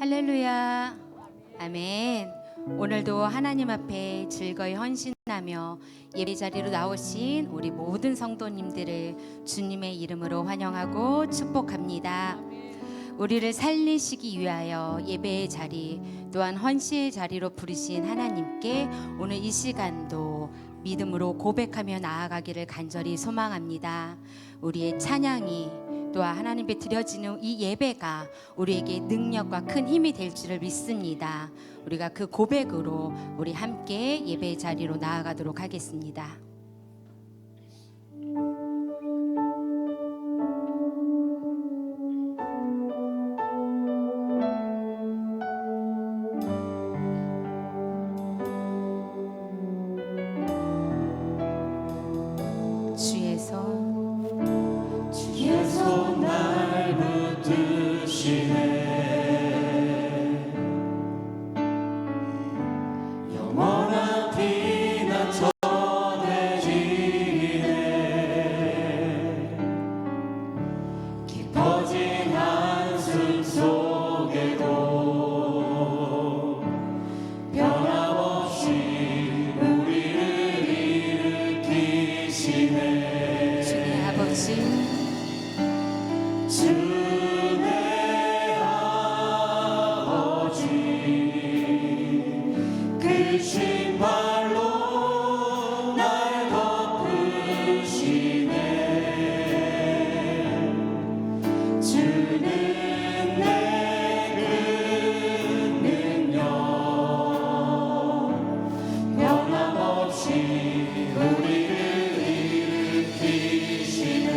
할렐루야. 아멘. 오늘도 하나님 앞에 즐거이 헌신하며 예배 자리로 나오신 우리 모든 성도님들을 주님의 이름으로 환영하고 축복합니다. 우리를 살리시기 위하여 예배의 자리 또한 헌신의 자리로 부르신 하나님께 오늘 이 시간도 믿음으로 고백하며 나아가기를 간절히 소망합니다. 우리의 찬양이 또한 하나님 앞에 드려지는 이 예배가 우리에게 능력과 큰 힘이 될 줄을 믿습니다. 우리가 그 고백으로 우리 함께 예배의 자리로 나아가도록 하겠습니다. 주에서 날 붙드시네. 영원한 피난 전해지네. 깊어진 한숨 속에도 변함없이 우리를 일으키시네. 주의 아버지 주의 아버지 그 신발로 날 덮으시네. 주는 내 그 능력 변함없이 우리를 일으키시네.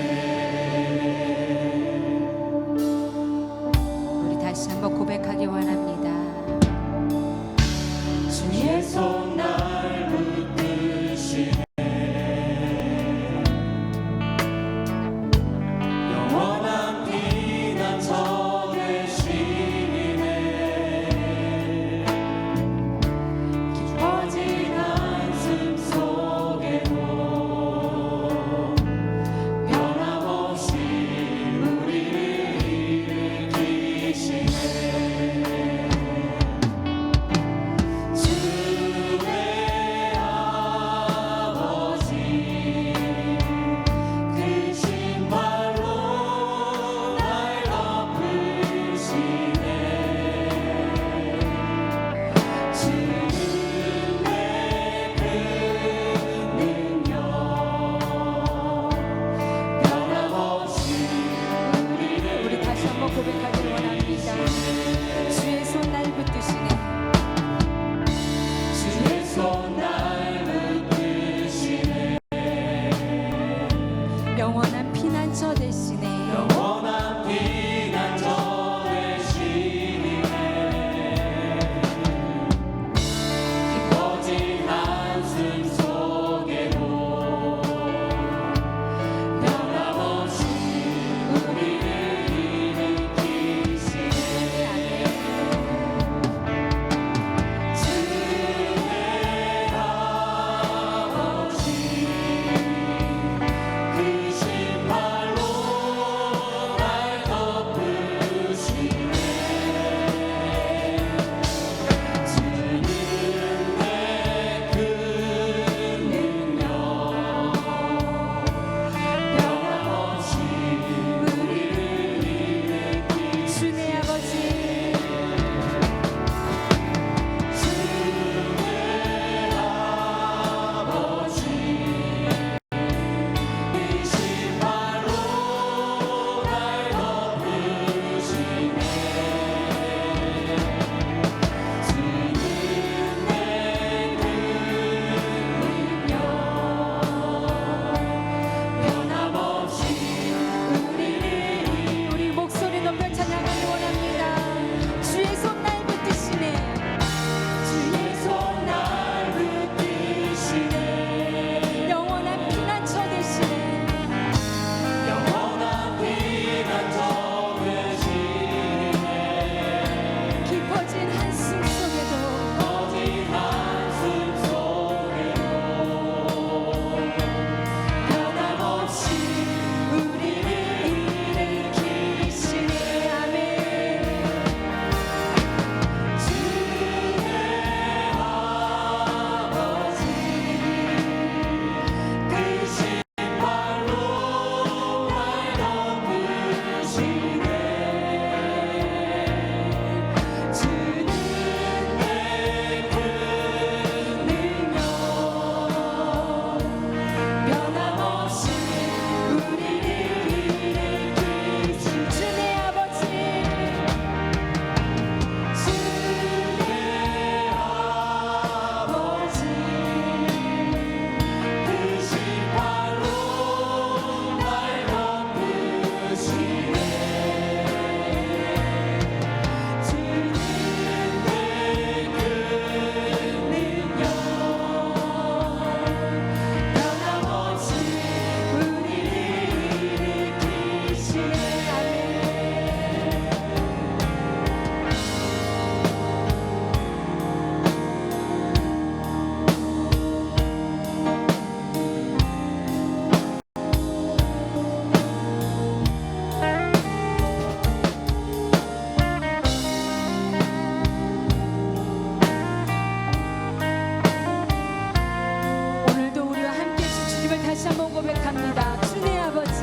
다시 한번 고백합니다. 주의 아버지,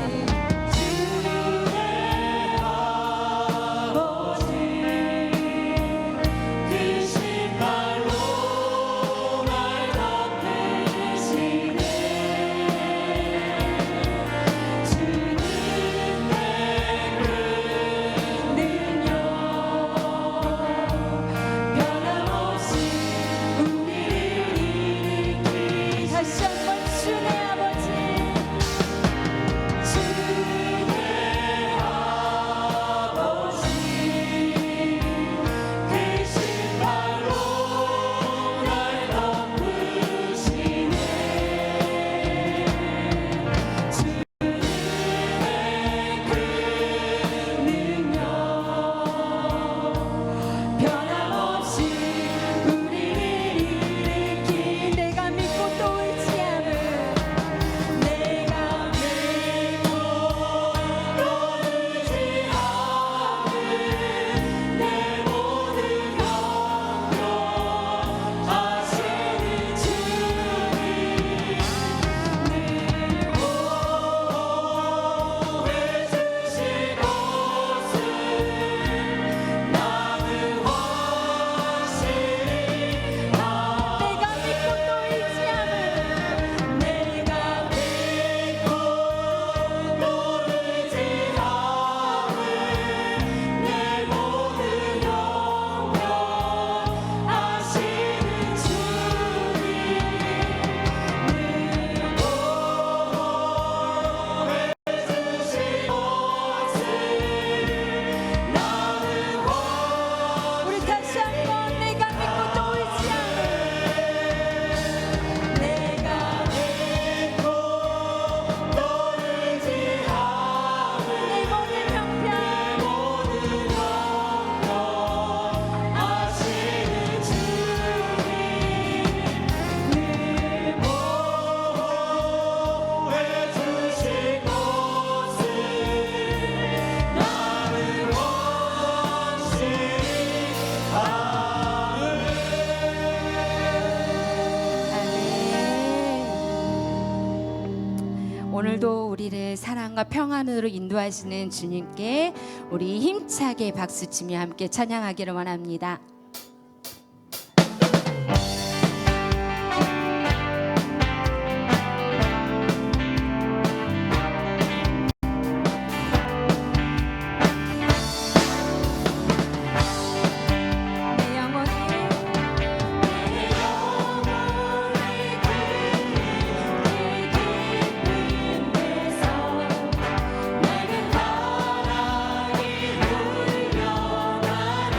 크신 발로 날 덮으시네. 주는 내 능력 변함없이 우리를 일으키시네. 다시 한번 주의 아버지, 크신 발로 날 덮으시네. 주는 그 능력 변함없이 우리를 일으키. 내가 믿고 또 의지함을, 내가 믿고 또 의지하는 내 모든 영역 하시는 주님, 늘 보호해 주실 것을 나는 확실히 내가 믿고 또 의지함을, 내가 믿고 또 의지하는 내 모든 영역 하시는 주님, 늘 보호해 주실 것을 나는 우리 다시 한번 내가 믿고 또 의지함을, 내가 믿고 또 의지하는 내 모든 형편 모든 영역 하시는 주님, 늘 보호해 주실 것을 나는 확실히 아멘. 오늘도 우리를 사랑과 평안으로 인도하시는 주님께 우리 힘차게 박수치며 함께 찬양하기를 원합니다. 내 영혼이 깊은 데서 맑은 바람이 불려가네.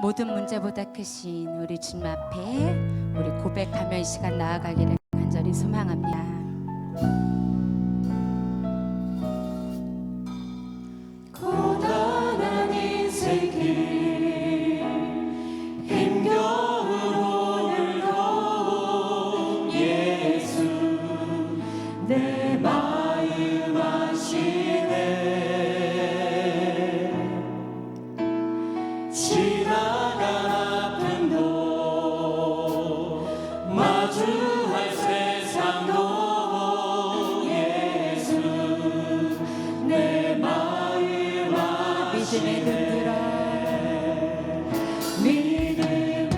모든 문제보다 크신 우리 주님 앞에 우리 고백하며 이 시간 나아가기를 간절히 소망합니다. 고단한 인생길 힘겨운 오늘 도 예수 내 마음 아시네 지나간 아픔도 마주할 세상도 예수 내 마음 믿음에 눈들어 믿음에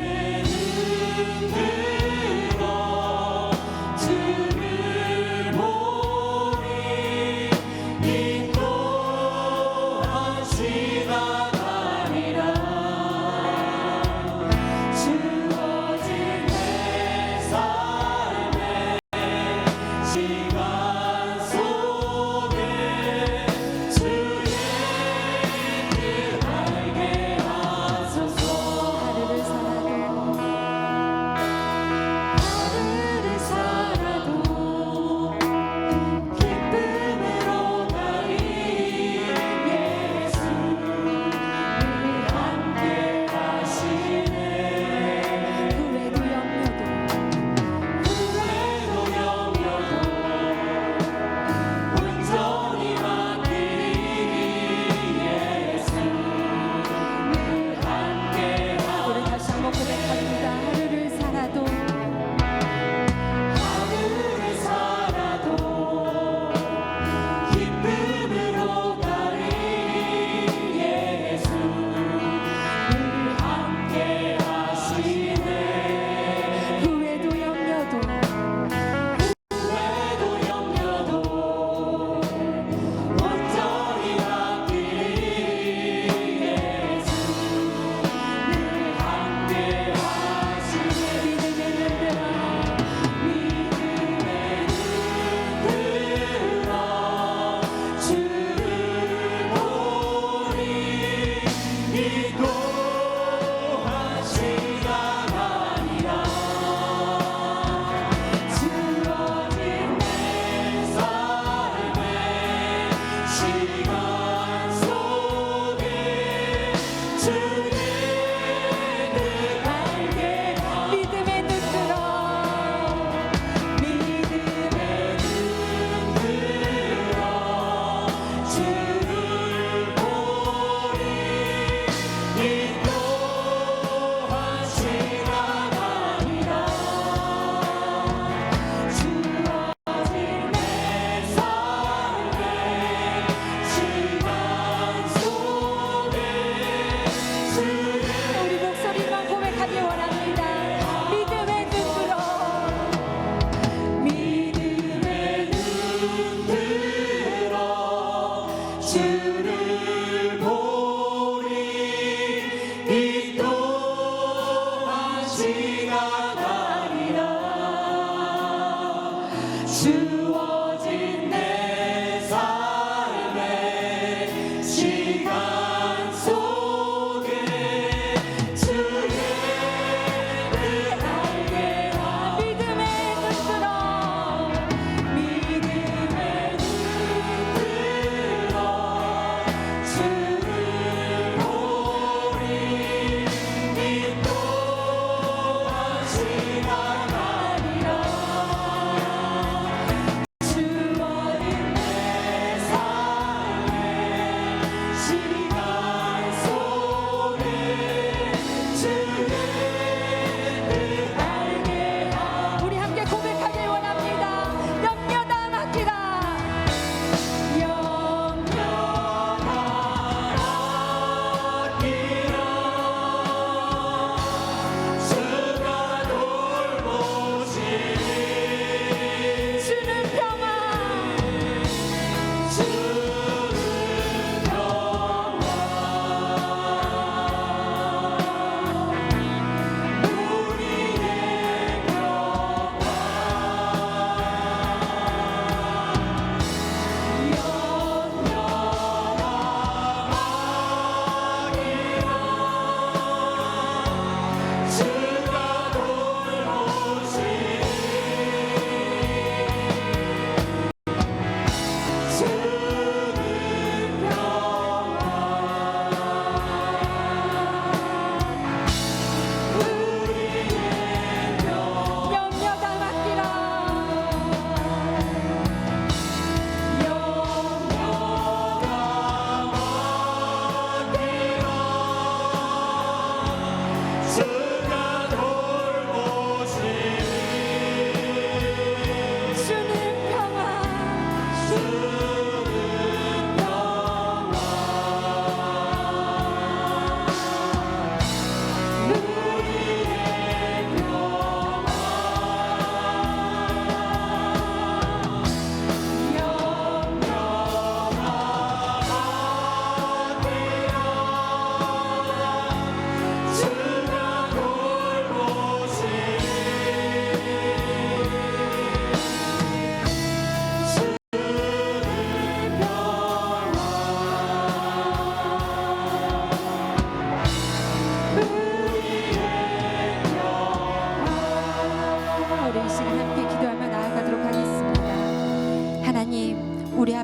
눈들어 주를 보니 이 또한 지나가리라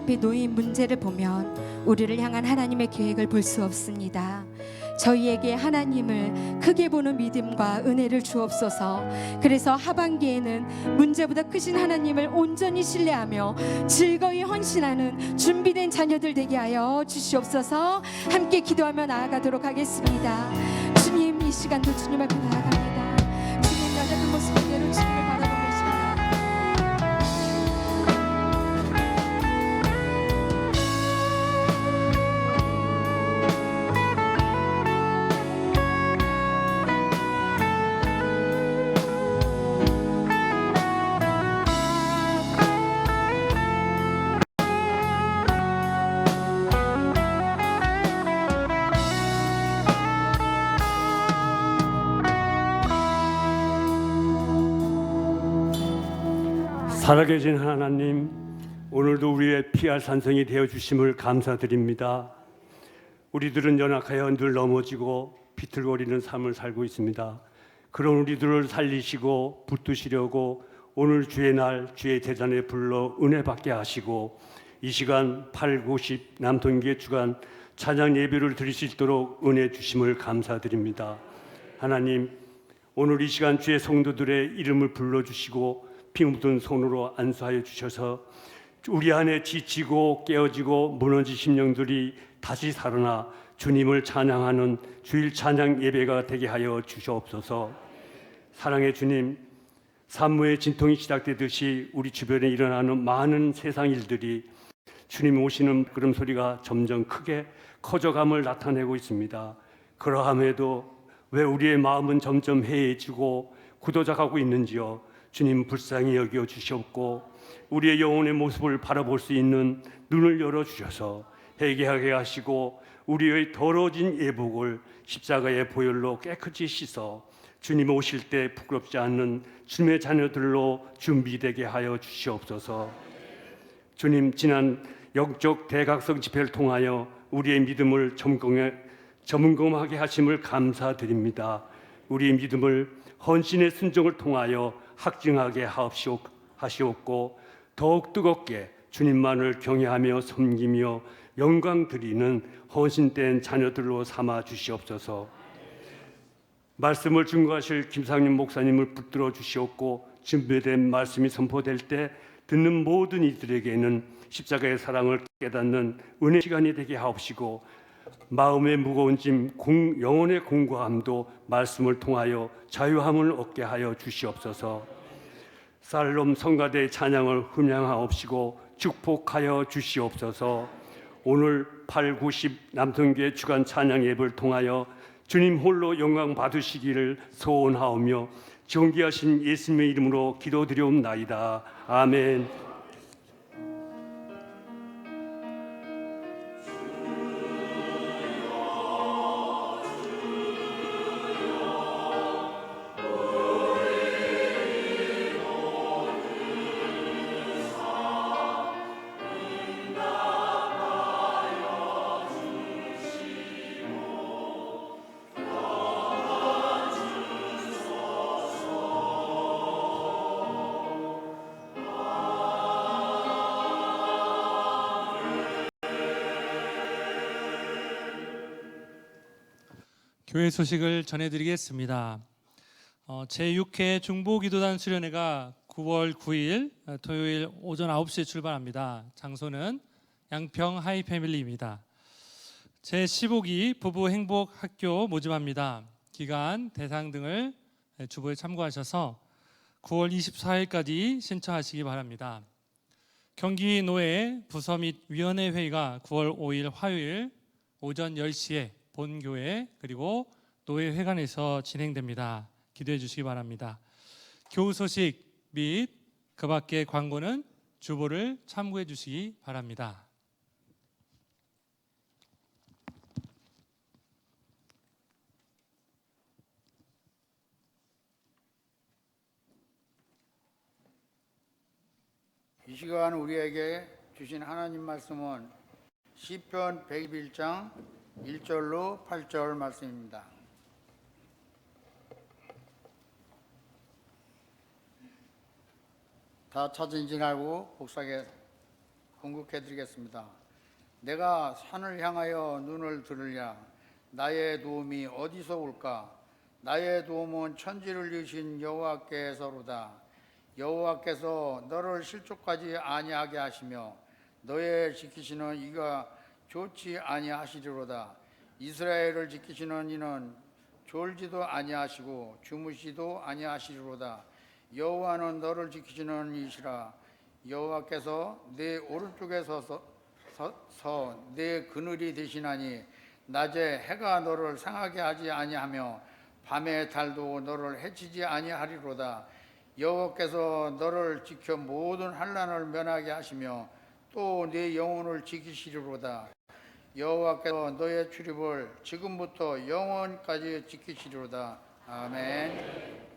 앞에 놓인 문제를 보면 우리를 향한 하나님의 계획을 볼 수 없습니다. 저희에게 하나님을 크게 보는 믿음과 은혜를 주옵소서. 그래서 하반기에는 문제보다 크신 하나님을 온전히 신뢰하며 즐거이 헌신하는 준비된 자녀들 되게 하여 주시옵소서. 함께 기도하며 나아가도록 하겠습니다. 주님, 이 시간도 주님 앞에 나아갑니다. 주님, 연약한 모습 그대로 주님을 바라보고 계십니다. 살아계신 하나님, 오늘도 우리의 피할 산성이 되어 주심을 감사드립니다. 우리들은 연약하여 늘 넘어지고 비틀거리는 삶을 살고 있습니다. 그런 우리들을 살리시고 붙드시려고 오늘 주의 날 주의 제단에 불러 은혜 받게 하시고 이 시간 8, 90 남통기의 주간 찬양 예배를 드릴 수 있도록 은혜 주심을 감사드립니다. 하나님, 오늘 이 시간 주의 성도들의 이름을 불러주시고 피 묻은 손으로 안수하여 주셔서 우리 안에 지치고 깨어지고 무너진 심령들이 다시 살아나 주님을 찬양하는 주일 찬양 예배가 되게 하여 주시옵소서. 사랑의 주님, 산모의 진통이 시작되듯이 우리 주변에 일어나는 많은 세상 일들이 주님 오시는 걸음소리가 점점 크게 커져감을 나타내고 있습니다. 그러함에도 왜 우리의 마음은 점점 해해지고 굳어져가고 있는지요. 주님 불쌍히 여겨 주시옵고 우리의 영혼의 모습을 바라볼 수 있는 눈을 열어주셔서 회개하게 하시고 우리의 더러워진 예복을 십자가의 보혈로 깨끗이 씻어 주님 오실 때 부끄럽지 않는 주님의 자녀들로 준비되게 하여 주시옵소서. 주님, 지난 영적 대각성 집회를 통하여 우리의 믿음을 점검하게 하심을 감사드립니다. 우리의 믿음을 헌신의 순종을 통하여 확증하게 하시옵고 더욱 뜨겁게 주님만을 경외하며 섬기며 영광 드리는 헌신된 자녀들로 삼아 주시옵소서. 말씀을 증거하실 김상림 목사님을 붙들어 주시옵고 준비된 말씀이 선포될 때 듣는 모든 이들에게는 십자가의 사랑을 깨닫는 은혜 시간이 되게 하옵시고 마음의 무거운 짐, 영혼의 공고함도 말씀을 통하여 자유함을 얻게 하여 주시옵소서. 살롬 성가대의 찬양을 흠양하옵시고 축복하여 주시옵소서. 오늘 8, 90 남성교회 주간 찬양 예배를 통하여 주님 홀로 영광 받으시기를 소원하오며 존귀하신 예수님의 이름으로 기도드리옵나이다. 아멘. 교회 소식을 전해드리겠습니다. 제6회 중보기도단 수련회가 9월 9일 토요일 오전 9시에 출발합니다. 장소는 양평 하이패밀리입니다. 제15기 부부 행복 학교 모집합니다. 기간, 대상 등을 주보에 참고하셔서 9월 24일까지 신청하시기 바랍니다. 경기노회 부서 및 위원회 회의가 9월 5일 화요일 오전 10시에 본교회 그리고 노회회관에서 진행됩니다. 기도해 주시기 바랍니다. 교우 소식 및 그 밖의 광고는 주보를 참고해 주시기 바랍니다. 이 시간 우리에게 주신 하나님 말씀은 시편 121장 1절로 8절 말씀입니다. 다 찾은지 알고 복사하게 궁극해 드리겠습니다. 내가 산을 향하여 눈을 들으랴. 나의 도움이 어디서 올까? 나의 도움은 천지를 지으신 여호와께서로다. 여호와께서 너를 실족하지 아니하게 하시며 너의 지키시는 이가 좋지 아니하시리로다. 이스라엘을 지키시는 이는 졸지도 아니하시고 주무시도 아니하시리로다. 여호와는 너를 지키시는 이시라. 여호와께서 내 오른쪽에 서서 내 그늘이 되시나니 낮에 해가 너를 상하게 하지 아니하며 밤에 달도 너를 해치지 아니하리로다. 여호와께서 너를 지켜 모든 환난을 면하게 하시며 또 네 영혼을 지키시리로다. 여호와께서 너의 출입을 지금부터 영원까지 지키시리로다. 아멘.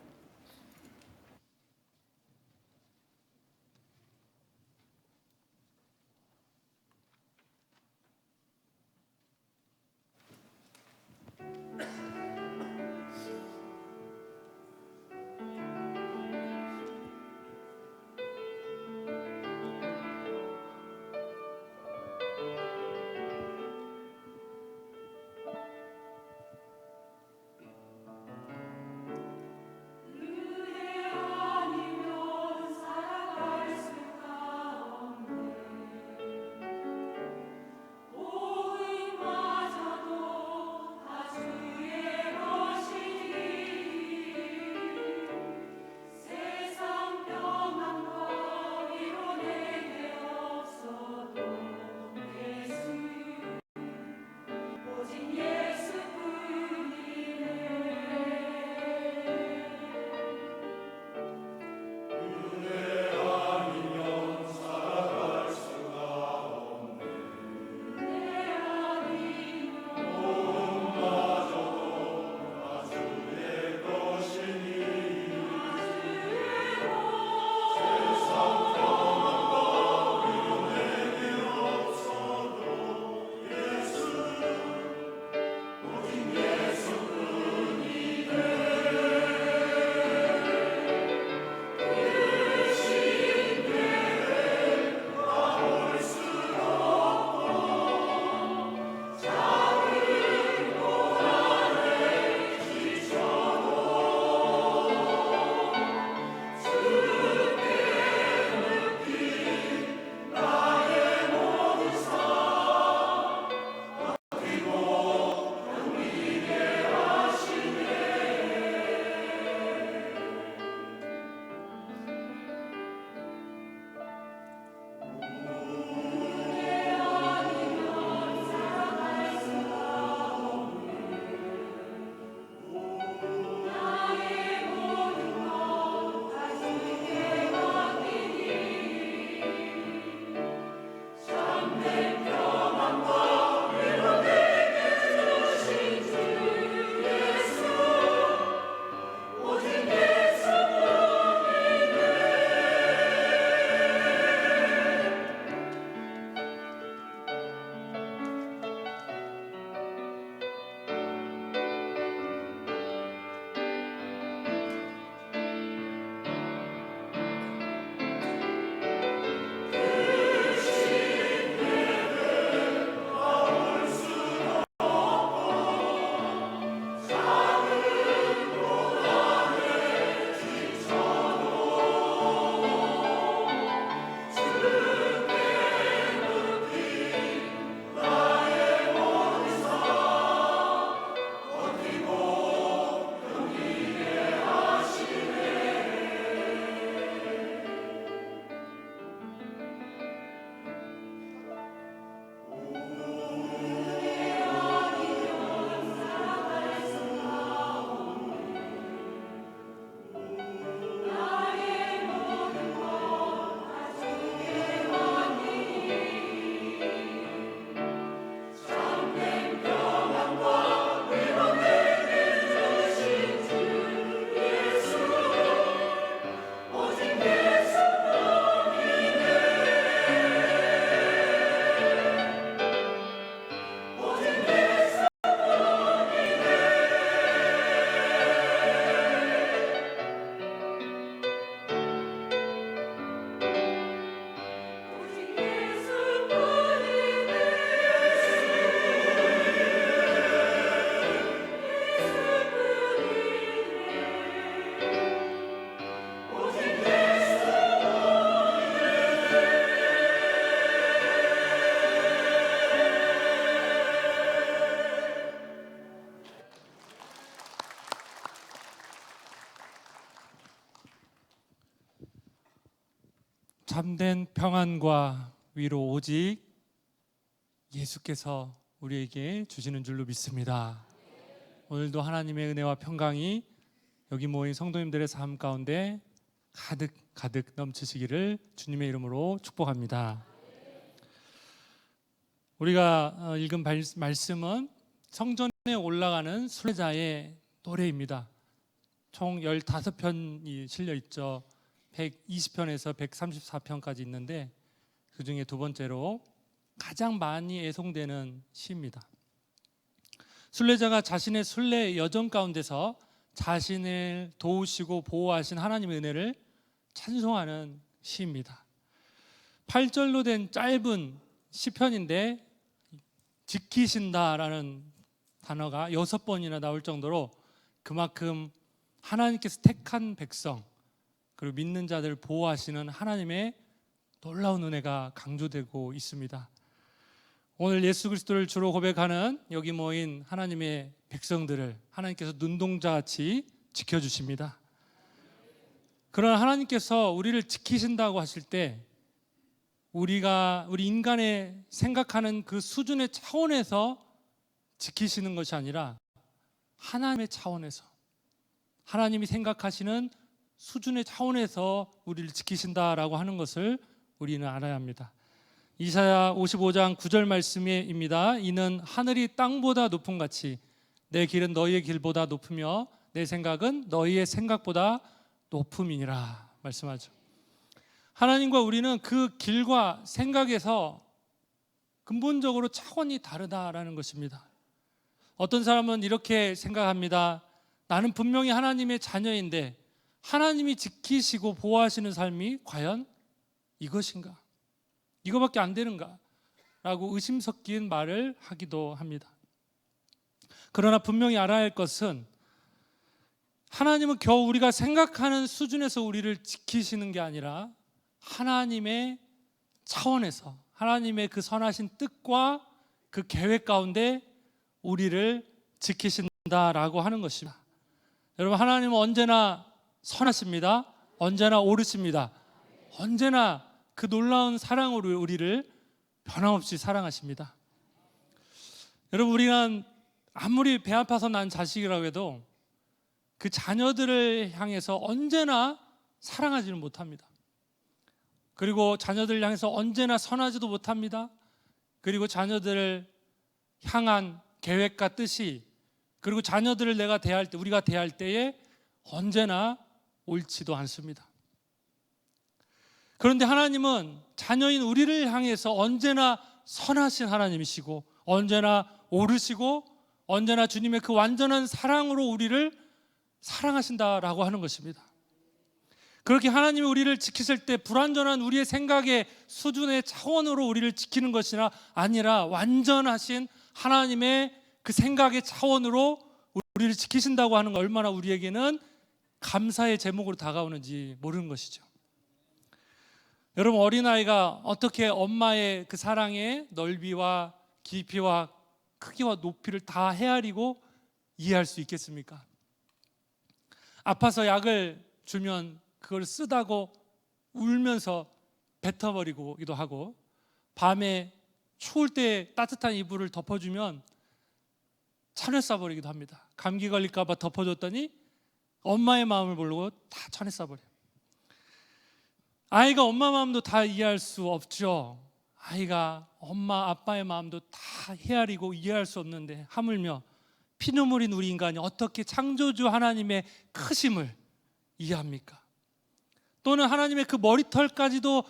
참된 평안과 위로 오직 예수께서 우리에게 주시는 줄로 믿습니다. 오늘도 하나님의 은혜와 평강이 여기 모인 성도님들의 삶 가운데 가득 가득 넘치시기를 주님의 이름으로 축복합니다. 우리가 읽은 말씀은 성전에 올라가는 순례자의 노래입니다. 총 15편이 실려 있죠. 120편에서 134편까지 있는데 그 중에 두 번째로 가장 많이 애송되는 시입니다. 순례자가 자신의 순례 여정 가운데서 자신을 도우시고 보호하신 하나님의 은혜를 찬송하는 시입니다. 8절로 된 짧은 시편인데 지키신다라는 단어가 6번이나 나올 정도로 그만큼 하나님께서 택한 백성 그리고 믿는 자들을 보호하시는 하나님의 놀라운 은혜가 강조되고 있습니다. 오늘 예수 그리스도를 주로 고백하는 여기 모인 하나님의 백성들을 하나님께서 눈동자같이 지켜주십니다. 그러나 하나님께서 우리를 지키신다고 하실 때 우리 인간의 생각하는 그 수준의 차원에서 지키시는 것이 아니라 하나님의 차원에서 하나님이 생각하시는 수준의 차원에서 우리를 지키신다라고 하는 것을 우리는 알아야 합니다. 이사야 55장 9절 말씀입니다. 이는 하늘이 땅보다 높음 같이 내 길은 너희의 길보다 높으며 내 생각은 너희의 생각보다 높음이니라 말씀하죠. 하나님과 우리는 그 길과 생각에서 근본적으로 차원이 다르다라는 것입니다. 어떤 사람은 이렇게 생각합니다. 나는 분명히 하나님의 자녀인데 하나님이 지키시고 보호하시는 삶이 과연 이것인가? 이거밖에 안 되는가? 라고 의심 섞인 말을 하기도 합니다. 그러나 분명히 알아야 할 것은 하나님은 겨우 우리가 생각하는 수준에서 우리를 지키시는 게 아니라 하나님의 차원에서 하나님의 그 선하신 뜻과 그 계획 가운데 우리를 지키신다라고 하는 것입니다. 여러분, 하나님은 언제나 선하십니다. 언제나 옳으십니다. 언제나 그 놀라운 사랑으로 우리를 변함없이 사랑하십니다. 여러분, 우리는 아무리 배 아파서 난 자식이라고 해도 그 자녀들을 향해서 언제나 사랑하지는 못합니다. 그리고 자녀들을 향해서 언제나 선하지도 못합니다. 그리고 자녀들을 향한 계획과 뜻이 그리고 자녀들을 우리가 대할 때에 언제나 옳지도 않습니다. 그런데 하나님은 자녀인 우리를 향해서 언제나 선하신 하나님이시고 언제나 옳으시고 언제나 주님의 그 완전한 사랑으로 우리를 사랑하신다라고 하는 것입니다. 그렇게 하나님이 우리를 지키실 때 불완전한 우리의 생각의 수준의 차원으로 우리를 지키는 것이 아니라 완전하신 하나님의 그 생각의 차원으로 우리를 지키신다고 하는 것, 얼마나 우리에게는 감사의 제목으로 다가오는지 모르는 것이죠. 여러분, 어린아이가 어떻게 엄마의 그 사랑의 넓이와 깊이와 크기와 높이를 다 헤아리고 이해할 수 있겠습니까? 아파서 약을 주면 그걸 쓰다고 울면서 뱉어버리기도 하고, 밤에 추울 때 따뜻한 이불을 덮어주면 천에 쏴버리기도 합니다. 감기 걸릴까 봐 덮어줬더니 엄마의 마음을 모르고 다 천에 쏴버려요. 아이가 엄마 마음도 다 이해할 수 없죠. 아이가 엄마 아빠의 마음도 다 헤아리고 이해할 수 없는데 하물며 피눈물인 우리 인간이 어떻게 창조주 하나님의 크심을 이해합니까? 또는 하나님의 그 머리털까지도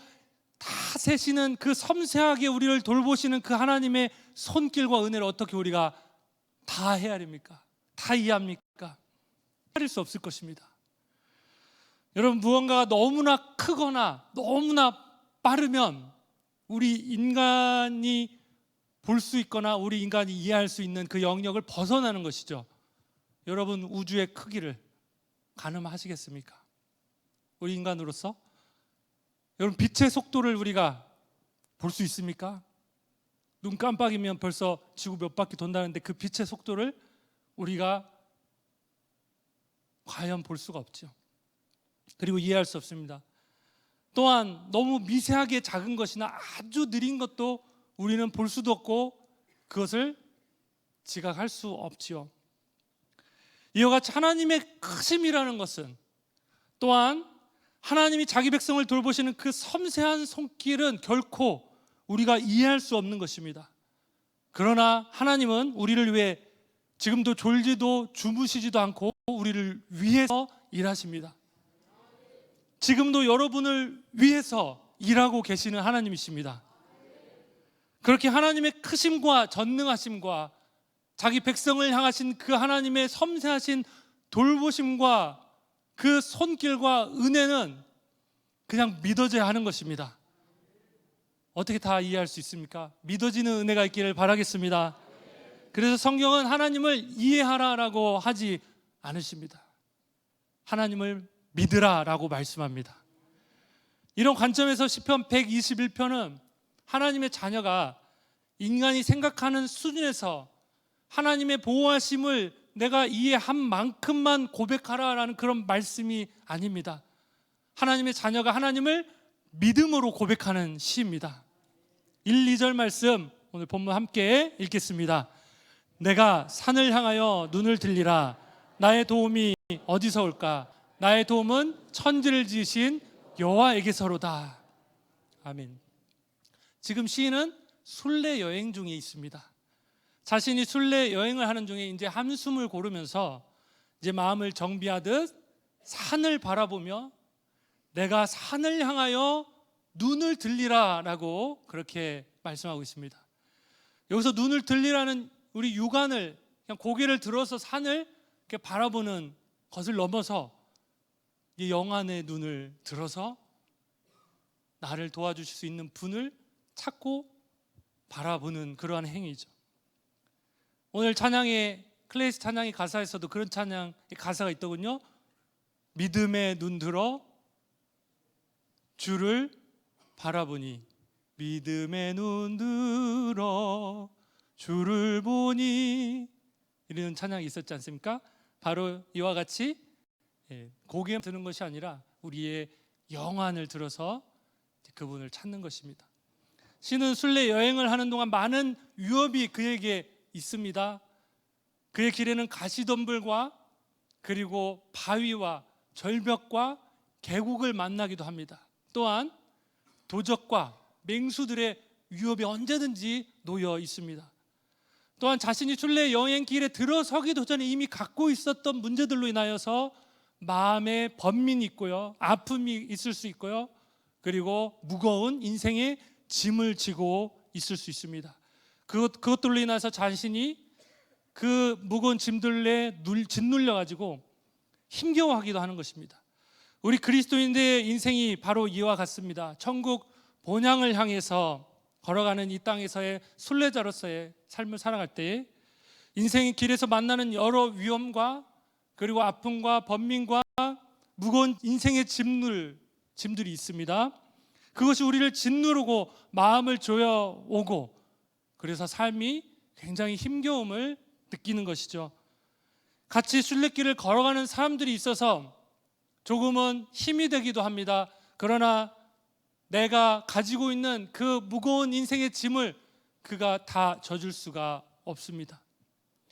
다 세시는 그 섬세하게 우리를 돌보시는 그 하나님의 손길과 은혜를 어떻게 우리가 다 헤아립니까? 다 이해합니까? 헤아릴 수 없을 것입니다. 여러분, 무언가가 너무나 크거나 너무나 빠르면 우리 인간이 볼 수 있거나 우리 인간이 이해할 수 있는 그 영역을 벗어나는 것이죠. 여러분, 우주의 크기를 가늠하시겠습니까? 우리 인간으로서 여러분, 빛의 속도를 우리가 볼 수 있습니까? 눈 깜빡이면 벌써 지구 몇 바퀴 돈다는데 그 빛의 속도를 우리가 과연 볼 수가 없죠. 그리고 이해할 수 없습니다. 또한 너무 미세하게 작은 것이나 아주 느린 것도 우리는 볼 수도 없고 그것을 지각할 수 없지요. 이와 같이 하나님의 크심이라는 것은 또한 하나님이 자기 백성을 돌보시는 그 섬세한 손길은 결코 우리가 이해할 수 없는 것입니다. 그러나 하나님은 우리를 위해 지금도 졸지도 주무시지도 않고 우리를 위해서 일하십니다. 지금도 여러분을 위해서 일하고 계시는 하나님이십니다. 그렇게 하나님의 크심과 전능하심과 자기 백성을 향하신 그 하나님의 섬세하신 돌보심과 그 손길과 은혜는 그냥 믿어져야 하는 것입니다. 어떻게 다 이해할 수 있습니까? 믿어지는 은혜가 있기를 바라겠습니다. 그래서 성경은 하나님을 이해하라라고 하지 않으십니다. 하나님을 믿으라라고 말씀합니다. 이런 관점에서 시편 121편은 하나님의 자녀가 인간이 생각하는 수준에서 하나님의 보호하심을 내가 이해한 만큼만 고백하라라는 그런 말씀이 아닙니다. 하나님의 자녀가 하나님을 믿음으로 고백하는 시입니다. 1, 2절 말씀 오늘 본문 함께 읽겠습니다. 내가 산을 향하여 눈을 들리라. 나의 도움이 어디서 올까? 나의 도움은 천지를 지으신 여호와에게서로다. 아멘. 지금 시인은 순례 여행 중에 있습니다. 자신이 순례 여행을 하는 중에 이제 한숨을 고르면서 이제 마음을 정비하듯 산을 바라보며 내가 산을 향하여 눈을 들리라라고 그렇게 말씀하고 있습니다. 여기서 눈을 들리라는 우리 육안을 그냥 고개를 들어서 산을 이렇게 바라보는 것을 넘어서 이 영안의 눈을 들어서 나를 도와주실 수 있는 분을 찾고 바라보는 그러한 행위죠. 오늘 찬양의 클래스 찬양의 가사에서도 그런 찬양의 가사가 있더군요. 믿음의 눈 들어 주를 바라보니 믿음의 눈 들어 주를 보니 이런 찬양이 있었지 않습니까? 바로 이와 같이 고개만 드는 것이 아니라 우리의 영안을 들어서 그분을 찾는 것입니다. 시는 순례 여행을 하는 동안 많은 위협이 그에게 있습니다. 그의 길에는 가시덤불과 그리고 바위와 절벽과 계곡을 만나기도 합니다. 또한 도적과 맹수들의 위협이 언제든지 놓여 있습니다. 또한 자신이 순례 여행길에 들어서기도 전에 이미 갖고 있었던 문제들로 인하여서 마음에 번민이 있고요, 아픔이 있을 수 있고요, 그리고 무거운 인생의 짐을 지고 있을 수 있습니다. 그것들로 인해서 자신이 그 무거운 짐들에 짓눌려 가지고 힘겨워하기도 하는 것입니다. 우리 그리스도인들의 인생이 바로 이와 같습니다. 천국 본향을 향해서 걸어가는 이 땅에서의 순례자로서의 삶을 살아갈 때 인생의 길에서 만나는 여러 위험과 그리고 아픔과 번민과 무거운 인생의 짐들이 있습니다. 그것이 우리를 짓누르고 마음을 조여오고 그래서 삶이 굉장히 힘겨움을 느끼는 것이죠. 같이 순례길을 걸어가는 사람들이 있어서 조금은 힘이 되기도 합니다. 그러나 내가 가지고 있는 그 무거운 인생의 짐을 그가 다 져줄 수가 없습니다.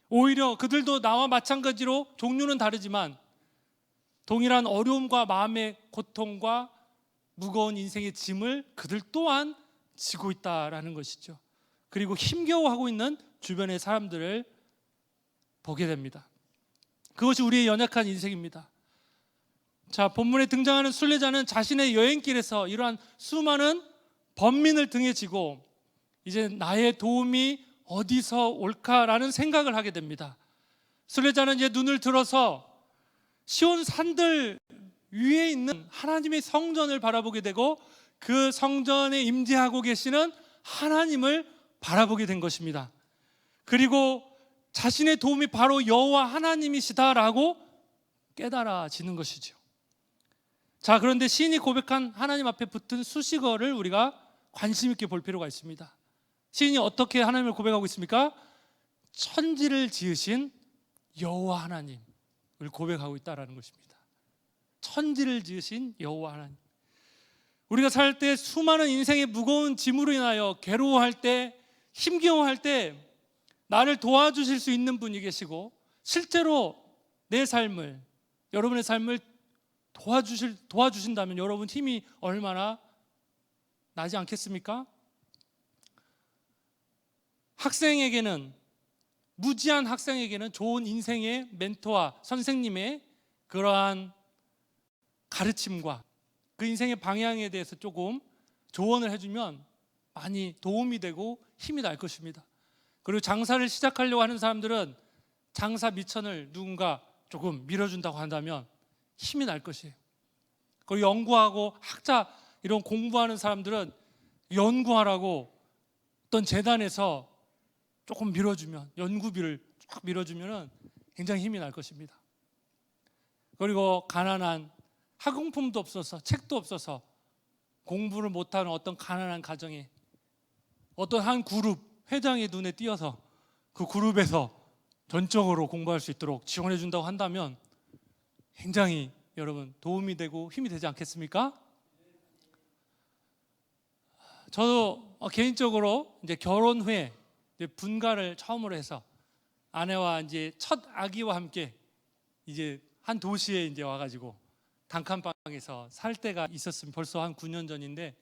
오히려 그들도 나와 마찬가지로 종류는 다르지만 동일한 어려움과 마음의 고통과 무거운 인생의 짐을 그들 또한 지고 있다라는 것이죠. 그리고 힘겨워하고 있는 주변의 사람들을 보게 됩니다. 그것이 우리의 연약한 인생입니다. 자, 본문에 등장하는 순례자는 자신의 여행길에서 이러한 수많은 번민을 등에 지고 이제 나의 도움이 어디서 올까라는 생각을 하게 됩니다. 순례자는 이제 눈을 들어서 시온 산들 위에 있는 하나님의 성전을 바라보게 되고 그 성전에 임재하고 계시는 하나님을 바라보게 된 것입니다. 그리고 자신의 도움이 바로 여호와 하나님이시다라고 깨달아지는 것이죠. 자, 그런데 시인이 고백한 하나님 앞에 붙은 수식어를 우리가 관심 있게 볼 필요가 있습니다. 시인이 어떻게 하나님을 고백하고 있습니까? 천지를 지으신 여호와 하나님을 고백하고 있다라는 것입니다. 천지를 지으신 여호와 하나님. 우리가 살 때 수많은 인생의 무거운 짐으로 인하여 괴로워할 때, 힘겨워할 때 나를 도와주실 수 있는 분이 계시고, 실제로 내 삶을, 여러분의 삶을 도와주신다면 여러분 힘이 얼마나 나지 않겠습니까? 무지한 학생에게는 좋은 인생의 멘토와 선생님의 그러한 가르침과 그 인생의 방향에 대해서 조금 조언을 해주면 많이 도움이 되고 힘이 날 것입니다. 그리고 장사를 시작하려고 하는 사람들은 장사 미천을 누군가 조금 밀어준다고 한다면 힘이 날 것이에요. 그리고 연구하고 학자 이런 공부하는 사람들은 연구하라고 어떤 재단에서 조금 밀어주면, 연구비를 쫙 밀어주면 굉장히 힘이 날 것입니다. 그리고 가난한, 학용품도 없어서 책도 없어서 공부를 못하는 어떤 가난한 가정에 어떤 한 그룹 회장의 눈에 띄어서 그 그룹에서 전적으로 공부할 수 있도록 지원해 준다고 한다면 굉장히 여러분 도움이 되고 힘이 되지 않겠습니까? 저도 개인적으로 이제 결혼 후에 이제 분가를 처음으로 해서 아내와 이제 첫 아기와 함께 이제 한 도시에 이제 와가지고 단칸방에서 살 때가 있었으면 벌써 한 9년 전인데,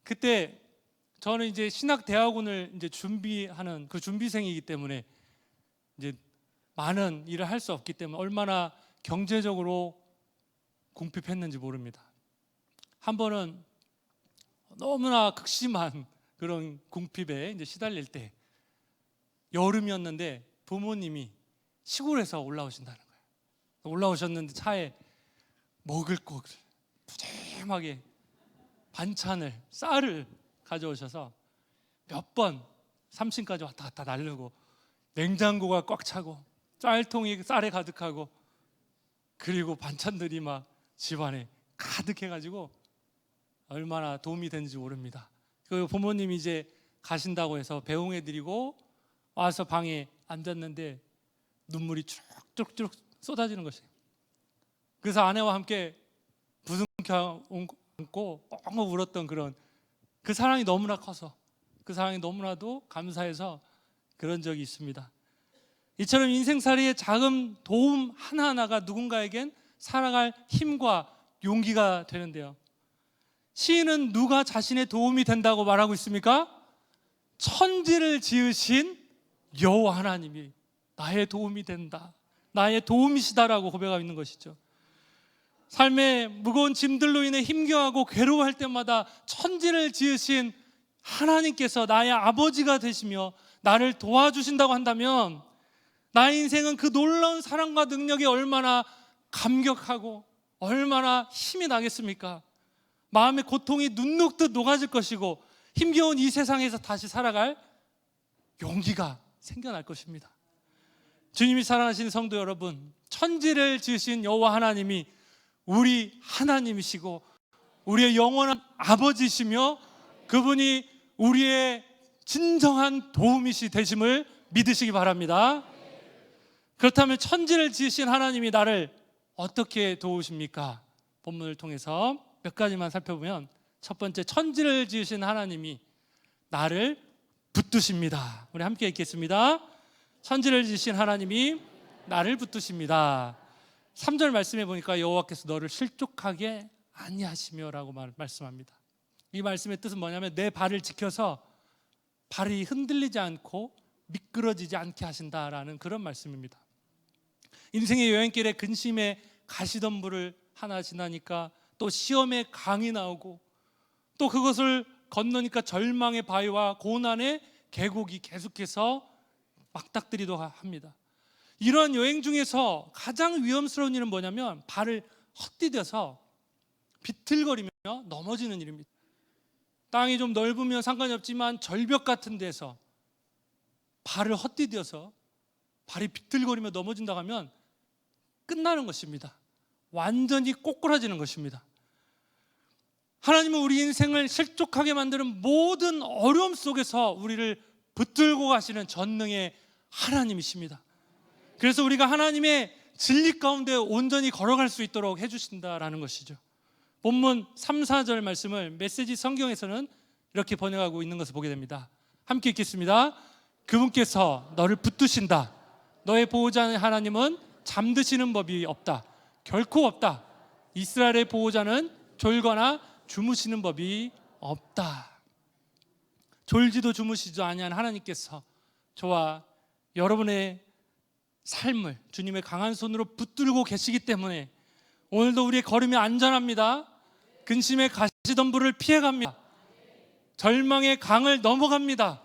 그때 저는 이제 신학대학원을 이제 준비하는 그 준비생이기 때문에 이제 많은 일을 할 수 없기 때문에 얼마나 경제적으로 궁핍했는지 모릅니다. 한 번은 너무나 극심한 그런 궁핍에 이제 시달릴 때 여름이었는데 부모님이 시골에서 올라오신다는 거예요. 올라오셨는데 차에 먹을 거를 푸짐하게 반찬을, 쌀을 가져오셔서 몇 번 3층까지 왔다 갔다 날르고 냉장고가 꽉 차고 쌀통이 쌀에 가득하고 그리고 반찬들이 막 집안에 가득해가지고 얼마나 도움이 되는지 모릅니다. 그 부모님이 이제 가신다고 해서 배웅해드리고 와서 방에 앉았는데 눈물이 쭉쭉쭉 쏟아지는 것이에요. 그래서 아내와 함께 부둥켜 안고 엉엉 울었던 그런 그 사랑이 너무나 커서, 그 사랑이 너무나도 감사해서 그런 적이 있습니다. 이처럼 인생살이의 작은 도움 하나하나가 누군가에겐 살아갈 힘과 용기가 되는데요. 시인은 누가 자신의 도움이 된다고 말하고 있습니까? 천지를 지으신 여호와 하나님이 나의 도움이 된다, 나의 도움이시다라고 고백하고 있는 것이죠. 삶의 무거운 짐들로 인해 힘겨워하고 괴로워할 때마다 천지를 지으신 하나님께서 나의 아버지가 되시며 나를 도와주신다고 한다면 나의 인생은 그 놀라운 사랑과 능력에 얼마나 감격하고 얼마나 힘이 나겠습니까? 마음의 고통이 눈 녹듯 녹아질 것이고 힘겨운 이 세상에서 다시 살아갈 용기가 생겨날 것입니다. 주님이 사랑하시는 성도 여러분, 천지를 지으신 여호와 하나님이 우리 하나님이시고 우리의 영원한 아버지시며 그분이 우리의 진정한 도움이시 되심을 믿으시기 바랍니다. 그렇다면 천지를 지으신 하나님이 나를 어떻게 도우십니까? 본문을 통해서 몇 가지만 살펴보면, 첫 번째, 천지를 지으신 하나님이 나를 붙드십니다. 우리 함께 읽겠습니다. 천지를 지으신 하나님이 나를 붙드십니다. 3절 말씀해 보니까 여호와께서 너를 실족하게 아니하시며라고 말씀합니다. 이 말씀의 뜻은 뭐냐면 내 발을 지켜서 발이 흔들리지 않고 미끄러지지 않게 하신다라는 그런 말씀입니다. 인생의 여행길에 근심에 가시덤불을 하나 지나니까 또 시험의 강이 나오고 또 그것을 건너니까 절망의 바위와 고난의 계곡이 계속해서 막닥뜨리도 합니다. 이러한 여행 중에서 가장 위험스러운 일은 뭐냐면 발을 헛디뎌서 비틀거리며 넘어지는 일입니다. 땅이 좀 넓으면 상관이 없지만 절벽 같은 데서 발을 헛디뎌서 발이 비틀거리며 넘어진다고 하면 끝나는 것입니다. 완전히 꼬꾸라지는 것입니다. 하나님은 우리 인생을 실족하게 만드는 모든 어려움 속에서 우리를 붙들고 가시는 전능의 하나님이십니다. 그래서 우리가 하나님의 진리 가운데 온전히 걸어갈 수 있도록 해주신다라는 것이죠. 본문 3, 4절 말씀을 메시지 성경에서는 이렇게 번역하고 있는 것을 보게 됩니다. 함께 읽겠습니다. 그분께서 너를 붙드신다. 너의 보호자 하나님은 잠드시는 법이 없다. 결코 없다. 이스라엘의 보호자는 졸거나 주무시는 법이 없다. 졸지도 주무시지도 아니한 하나님께서 저와 여러분의 삶을 주님의 강한 손으로 붙들고 계시기 때문에 오늘도 우리의 걸음이 안전합니다. 근심의 가시덤불을 피해갑니다. 절망의 강을 넘어갑니다.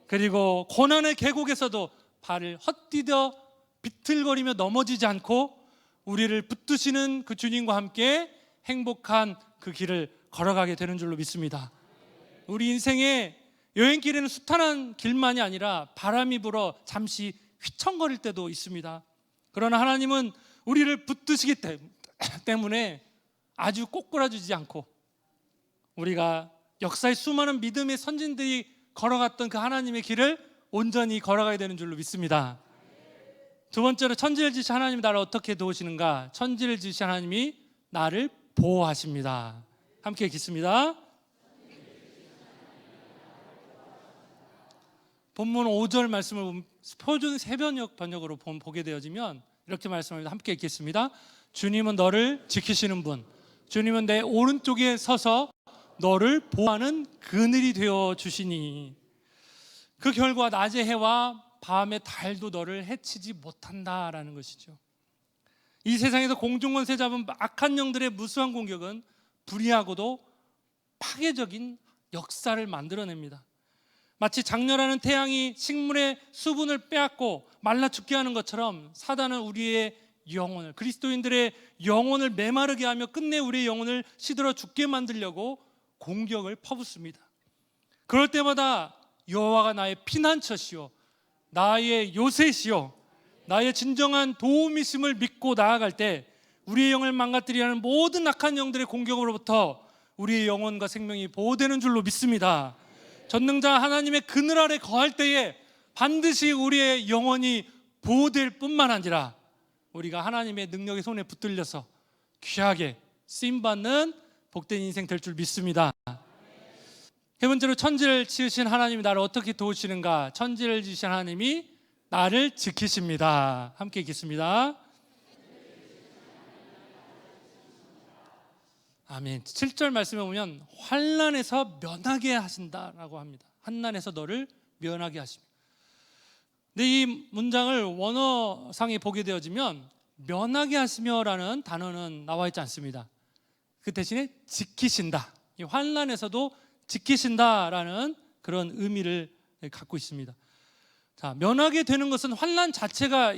그리고 고난의 계곡에서도 발을 헛디뎌 비틀거리며 넘어지지 않고 우리를 붙드시는 그 주님과 함께 행복한 그 길을 걸어가게 되는 줄로 믿습니다. 우리 인생의 여행길에는 숱한 길만이 아니라 바람이 불어 잠시 휘청거릴 때도 있습니다. 그러나 하나님은 우리를 붙드시기 때문에 아주 꼬꾸라지지 않고 우리가 역사의 수많은 믿음의 선진들이 걸어갔던 그 하나님의 길을 온전히 걸어가야 되는 줄로 믿습니다. 두 번째로 천지를 지으신 하나님이 나를 어떻게 도우시는가? 천지를 지으신 하나님이 나를 보호하십니다. 함께 읽겠습니다. 본문 5절 말씀을 표준 새번역 번역으로 보게 되어지면 이렇게 말씀합니다. 함께 읽겠습니다. 주님은 너를 지키시는 분, 주님은 내 오른쪽에 서서 너를 보호하는 그늘이 되어 주시니 그 결과 낮의 해와 밤의 달도 너를 해치지 못한다라는 것이죠. 이 세상에서 공중권세 잡은 악한 영들의 무수한 공격은 불의하고도 파괴적인 역사를 만들어냅니다. 마치 장렬하는 태양이 식물의 수분을 빼앗고 말라 죽게 하는 것처럼 사단은 우리의 영혼을, 그리스도인들의 영혼을 메마르게 하며 끝내 우리의 영혼을 시들어 죽게 만들려고 공격을 퍼붓습니다. 그럴 때마다 여호와가 나의 피난처시오, 나의 요새시오, 나의 진정한 도움이심을 믿고 나아갈 때 우리의 영을 망가뜨리려 하는 모든 악한 영들의 공격으로부터 우리의 영혼과 생명이 보호되는 줄로 믿습니다. 전능자 하나님의 그늘 아래 거할 때에 반드시 우리의 영혼이 보호될 뿐만 아니라 우리가 하나님의 능력의 손에 붙들려서 귀하게 쓰임받는 복된 인생 될 줄 믿습니다. 세 번째로 천지를 지으신 하나님이 나를 어떻게 도우시는가? 천지를 지으신 하나님이 나를 지키십니다. 함께 읽겠습니다. 아멘. 7절 말씀에 보면 환난에서 면하게 하신다라고 합니다. 환난에서 너를 면하게 하십니다. 근데 이 문장을 원어상에 보게 되어지면 면하게 하시며라는 단어는 나와 있지 않습니다. 그 대신에 지키신다, 이 환난에서도 지키신다라는 그런 의미를 갖고 있습니다. 자, 면하게 되는 것은 환난 자체가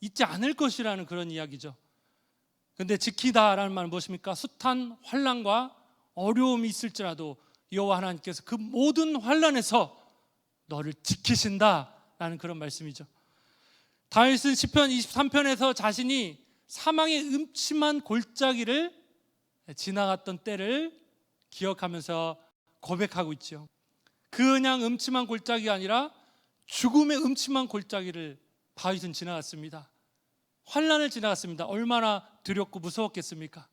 있지 않을 것이라는 그런 이야기죠. 근데 지키다라는 말은 무엇입니까? 숱한 환난과 어려움이 있을지라도 여호와 하나님께서 그 모든 환난에서 너를 지키신다라는 그런 말씀이죠. 다윗은 시편 23편에서 자신이 사망의 음침한 골짜기를 지나갔던 때를 기억하면서 고백하고 있죠. 그냥 음침한 골짜기가 아니라 죽음의 음침한 골짜기를 다윗은 지나갔습니다. 환난을 지나갔습니다. 얼마나 두렵고 무서웠겠습니까?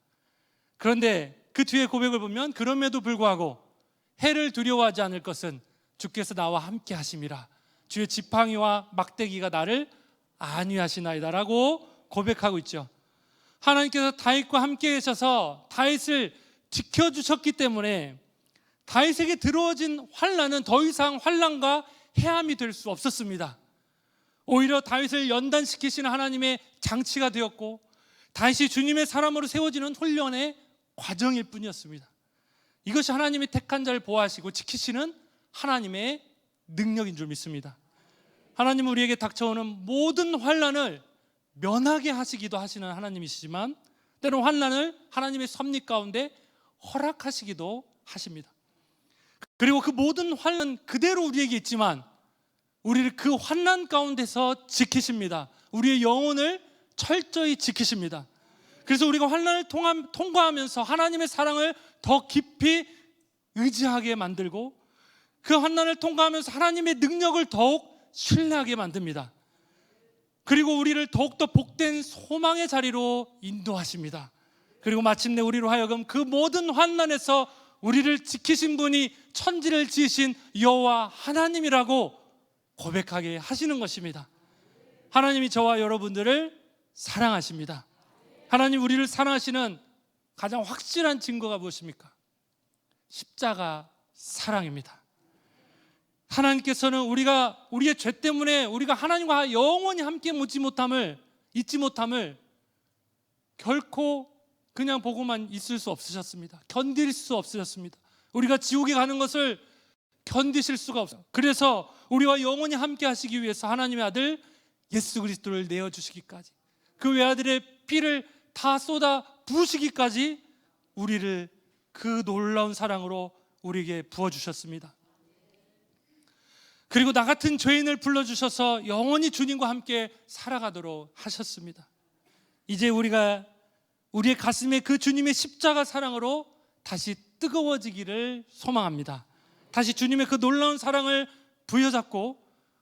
그런데 그 뒤에 고백을 보면 그럼에도 불구하고 해를 두려워하지 않을 것은 주께서 나와 함께 하심이라, 주의 지팡이와 막대기가 나를 안위하시나이다라고 고백하고 있죠. 하나님께서 다윗과 함께 계셔서 다윗을 지켜주셨기 때문에 다윗에게 들어진 환난은 더 이상 환난과 해함이 될 수 없었습니다. 오히려 다윗을 연단시키시는 하나님의 장치가 되었고 다윗이 주님의 사람으로 세워지는 훈련의 과정일 뿐이었습니다. 이것이 하나님이 택한 자를 보호하시고 지키시는 하나님의 능력인 줄 믿습니다. 하나님은 우리에게 닥쳐오는 모든 환난을 면하게 하시기도 하시는 하나님이시지만 때론 환난을 하나님의 섭리 가운데 허락하시기도 하십니다. 그리고 그 모든 환난 그대로 우리에게 있지만 우리를 그 환난 가운데서 지키십니다. 우리의 영혼을 철저히 지키십니다. 그래서 우리가 환난을 통과하면서 하나님의 사랑을 더 깊이 의지하게 만들고 그 환난을 통과하면서 하나님의 능력을 더욱 신뢰하게 만듭니다. 그리고 우리를 더욱더 복된 소망의 자리로 인도하십니다. 그리고 마침내 우리로 하여금 그 모든 환난에서 우리를 지키신 분이 천지를 지으신 여호와 하나님이라고 고백하게 하시는 것입니다. 하나님이 저와 여러분들을 사랑하십니다. 하나님 우리를 사랑하시는 가장 확실한 증거가 무엇입니까? 십자가 사랑입니다. 하나님께서는 우리의 죄 때문에 우리가 하나님과 영원히 함께 잊지 못함을 결코 그냥 보고만 있을 수 없으셨습니다. 견딜 수 없으셨습니다. 우리가 지옥에 가는 것을 견디실 수가 없어요. 그래서 우리와 영원히 함께 하시기 위해서 하나님의 아들 예수 그리스도를 내어주시기까지, 그 외아들의 피를 다 쏟아 부으시기까지 우리를 그 놀라운 사랑으로 우리에게 부어주셨습니다. 그리고 나 같은 죄인을 불러주셔서 영원히 주님과 함께 살아가도록 하셨습니다. 이제 우리가 우리의 가슴에 그 주님의 십자가 사랑으로 다시 뜨거워지기를 소망합니다. 다시 주님의 그 놀라운 사랑을 부여잡고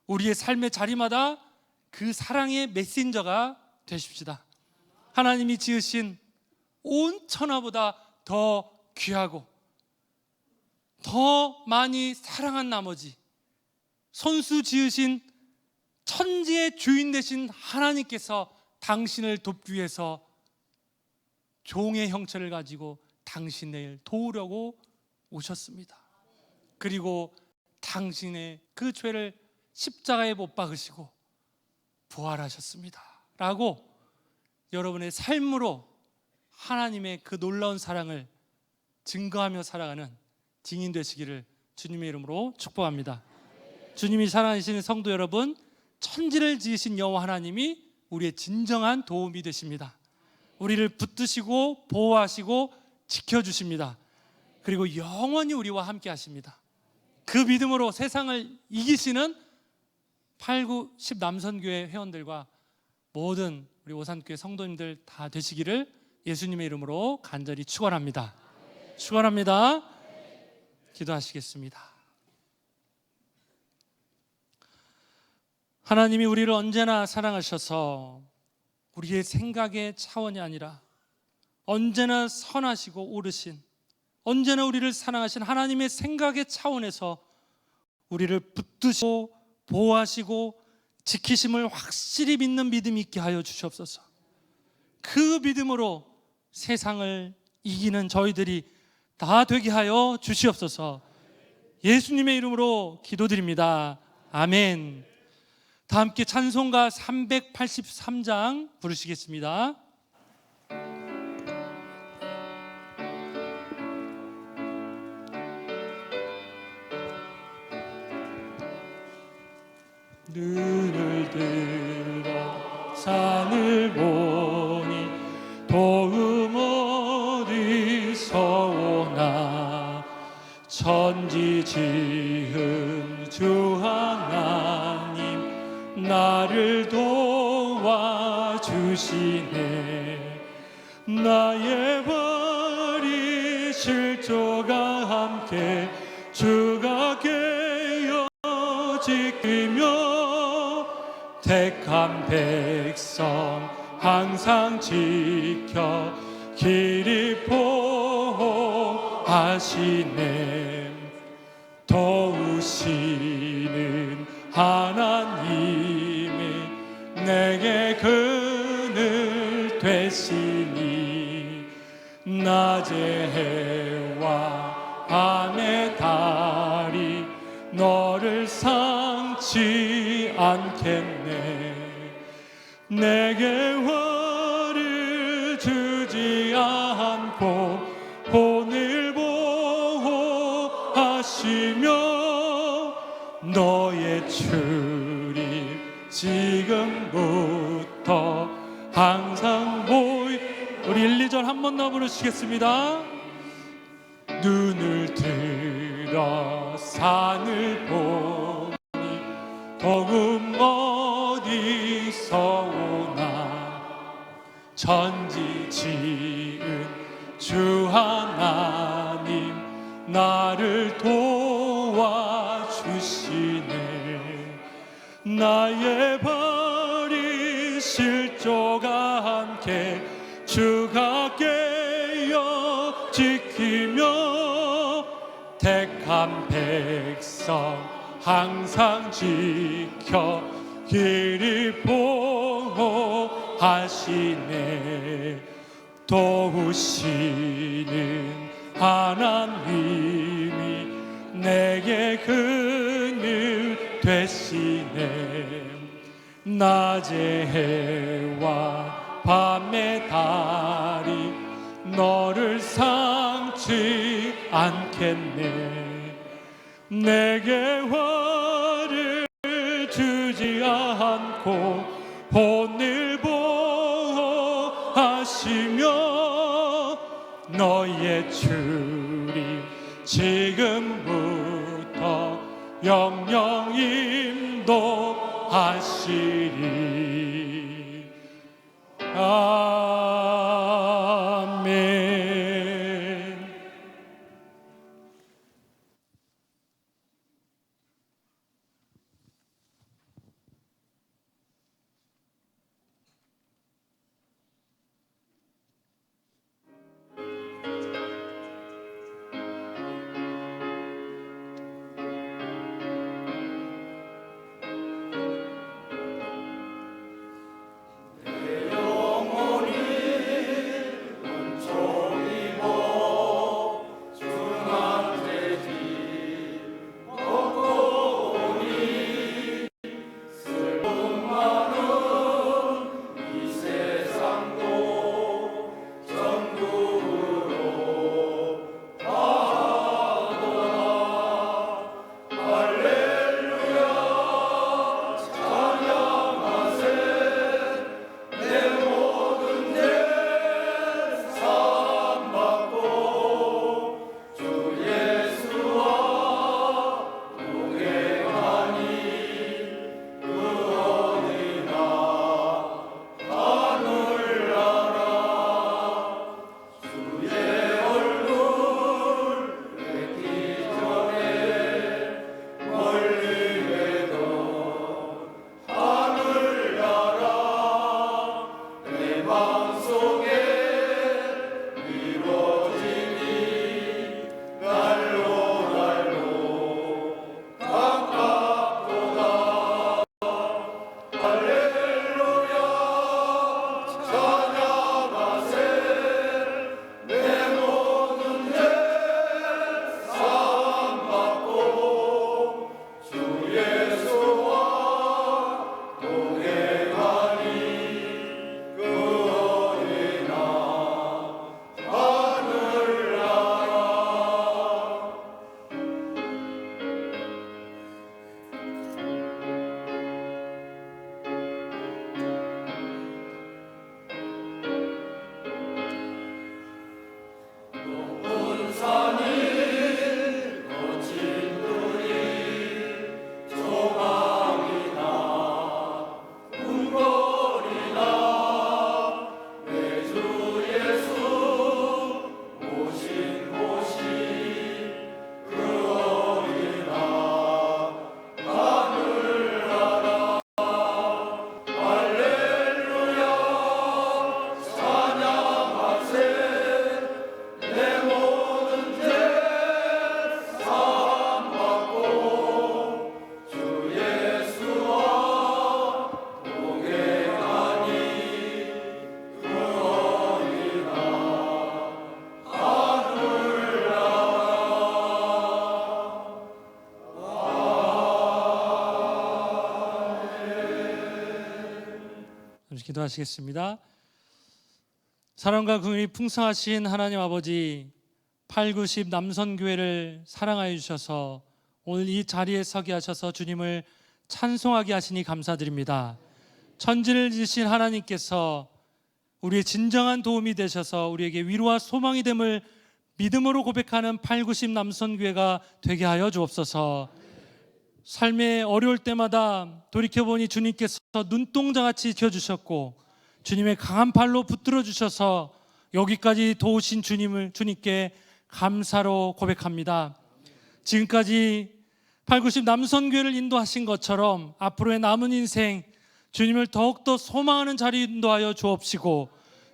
우리의 삶의 자리마다 그 사랑의 메신저가 되십시다. 하나님이 지으신 온 천하보다 더 귀하고 더 많이 사랑한 나머지 손수 지으신 천지의 주인 되신 하나님께서 당신을 돕기 위해서 종의 형체를 가지고 당신을 도우려고 오셨습니다. 그리고 당신의 그 죄를 십자가에 못 박으시고 부활하셨습니다 라고 여러분의 삶으로 하나님의 그 놀라운 사랑을 증거하며 살아가는 증인 되시기를 주님의 이름으로 축복합니다. 주님이 사랑하시는 성도 여러분, 천지를 지으신 여호와 하나님이 우리의 진정한 도움이 되십니다. 우리를 붙드시고 보호하시고 지켜주십니다. 그리고 영원히 우리와 함께 하십니다. 그 믿음으로 세상을 이기시는 8, 9, 10 남선교회 회원들과 모든 우리 오산교회 성도님들 다 되시기를 예수님의 이름으로 간절히 축원합니다. 축원합니다. 기도하시겠습니다. 하나님이 우리를 언제나 사랑하셔서 우리의 생각의 차원이 아니라 언제나 선하시고 옳으신, 언제나 우리를 사랑하신 하나님의 생각의 차원에서 우리를 붙드시고 보호하시고 지키심을 확실히 믿는 믿음이 있게 하여 주시옵소서. 그 믿음으로 세상을 이기는 저희들이 다 되게 하여 주시옵소서. 예수님의 이름으로 기도드립니다. 아멘. 다 함께 찬송가 383장 부르시겠습니다. 눈을 들어 산을 보니 도움 어디서 오나 천지 지은 주 하나님 나를 도와주시네. 나의 발이 실조가 함께 주가 깨어 지키며 택한 백성 항상 지켜 길이 보호하시네. 도우시는 하나님이 내게 그늘 되시니 낮의 해와 밤의 달이 너를 상치 않겠네. 내게 화를 주지 않고 본을 보호하시며 너의 출입 지금부터 항상 우리 1, 2절 한 번 더 부르시겠습니다. 눈을 들어 산을 보니 도움 어디서 오나 천지 지은 주 하나님 나를 도와주시네. 나의 발이 실조가 함께 주가 깨 되어 지키며 택한 백성 항상 지켜 길이 보호하시네. 도우시는 하나님이 내게 그늘 되시네. 낮의 해와 밤의 달이 너를 삼지 않겠네. 내게 화를 주지 않고 혼을 보호하시며 너의 주리 지금부터 영영 인도하시리. 아멘. 잠시 기도하시겠습니다. 사랑과 긍휼이 풍성하신 하나님 아버지, 8, 90 남선교회를 사랑하여 주셔서 오늘 이 자리에 서게 하셔서 주님을 찬송하게 하시니 감사드립니다. 천지를 지으신 하나님께서 우리의 진정한 도움이 되셔서 우리에게 위로와 소망이 됨을 믿음으로 고백하는 8, 90 남선교회가 되게 하여 주옵소서. 삶의 어려울 때마다 돌이켜보니 주님께서 눈동자같이 지어주셨고 주님의 강한 팔로 붙들어 주셔서 여기까지 도우신 주님께 감사로 고백합니다. 지금까지 8, 90 남선교회를 인도하신 것처럼 앞으로의 남은 인생 주님을 더욱더 소망하는 자리 인도하여 주옵시고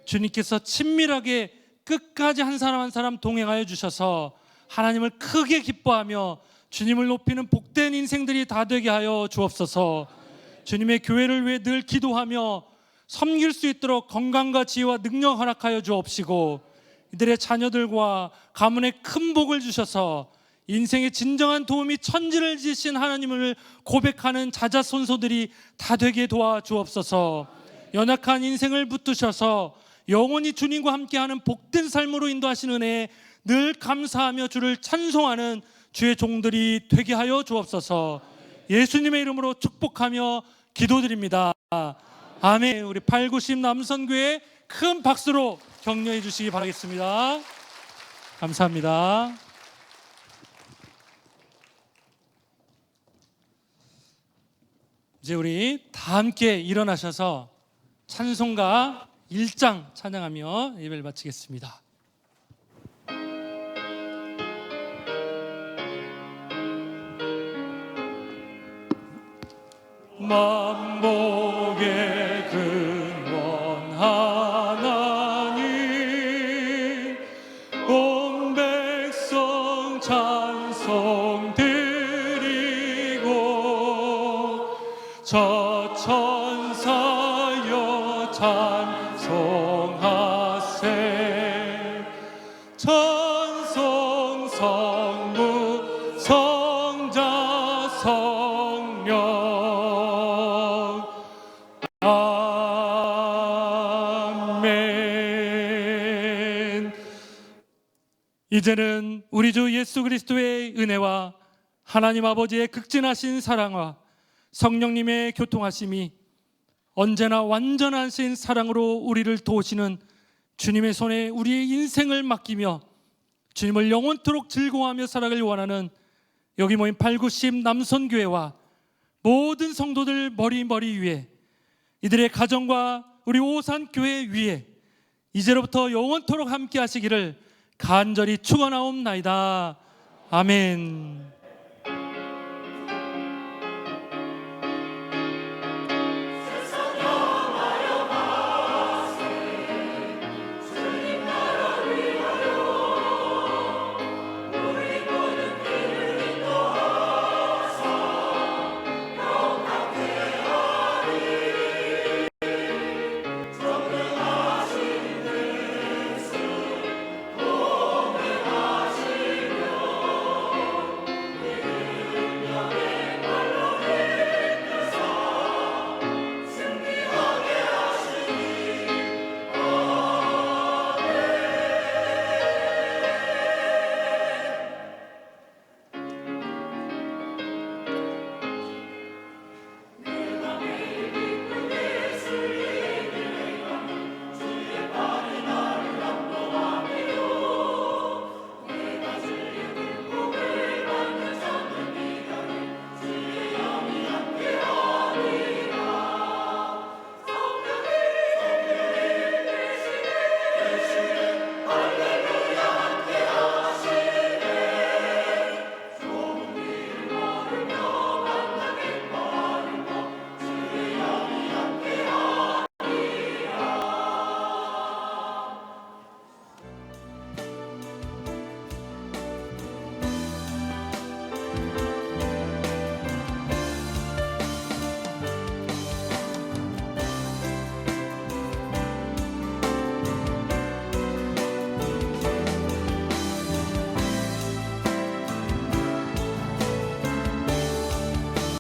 주님께서 친밀하게 끝까지 한 사람 한 사람 동행하여 주셔서 하나님을 크게 기뻐하며 주님을 높이는 복된 인생들이 다 되게 하여 주옵소서. 주님의 교회를 위해 늘 기도하며 섬길 수 있도록 건강과 지혜와 능력 허락하여 주옵시고, 이들의 자녀들과 가문에 큰 복을 주셔서 인생의 진정한 도움이 천지를 지신 하나님을 고백하는 자자손손들이 다 되게 도와 주옵소서. 연약한 인생을 붙드셔서 영원히 주님과 함께하는 복된 삶으로 인도하신 은혜에 늘 감사하며 주를 찬송하는 주의 종들이 되게 하여 주옵소서. 예수님의 이름으로 축복하며 기도드립니다. 아멘. 우리 890 남선교회 큰 박수로 격려해 주시기 바라겠습니다. 감사합니다. 이제 우리 다 함께 일어나셔서 찬송가 1장 찬양하며 예배를 마치겠습니다. 만복의 근원 하나님, 온 백성 찬송 드리고 저 천사여 찬송하세. 찬송 성부 성자 성령 아멘. 이제는 우리 주 예수 그리스도의 은혜와 하나님 아버지의 극진하신 사랑과 성령님의 교통하심이 언제나 완전하신 사랑으로 우리를 도우시는 주님의 손에 우리의 인생을 맡기며 주님을 영원토록 즐거워하며 살아가길 원하는 여기 모인 890 남선교회와 모든 성도들 머리 위에, 이들의 가정과 우리 오산교회 위에 이제로부터 영원토록 함께 하시기를 간절히 축원하옵나이다. 아멘.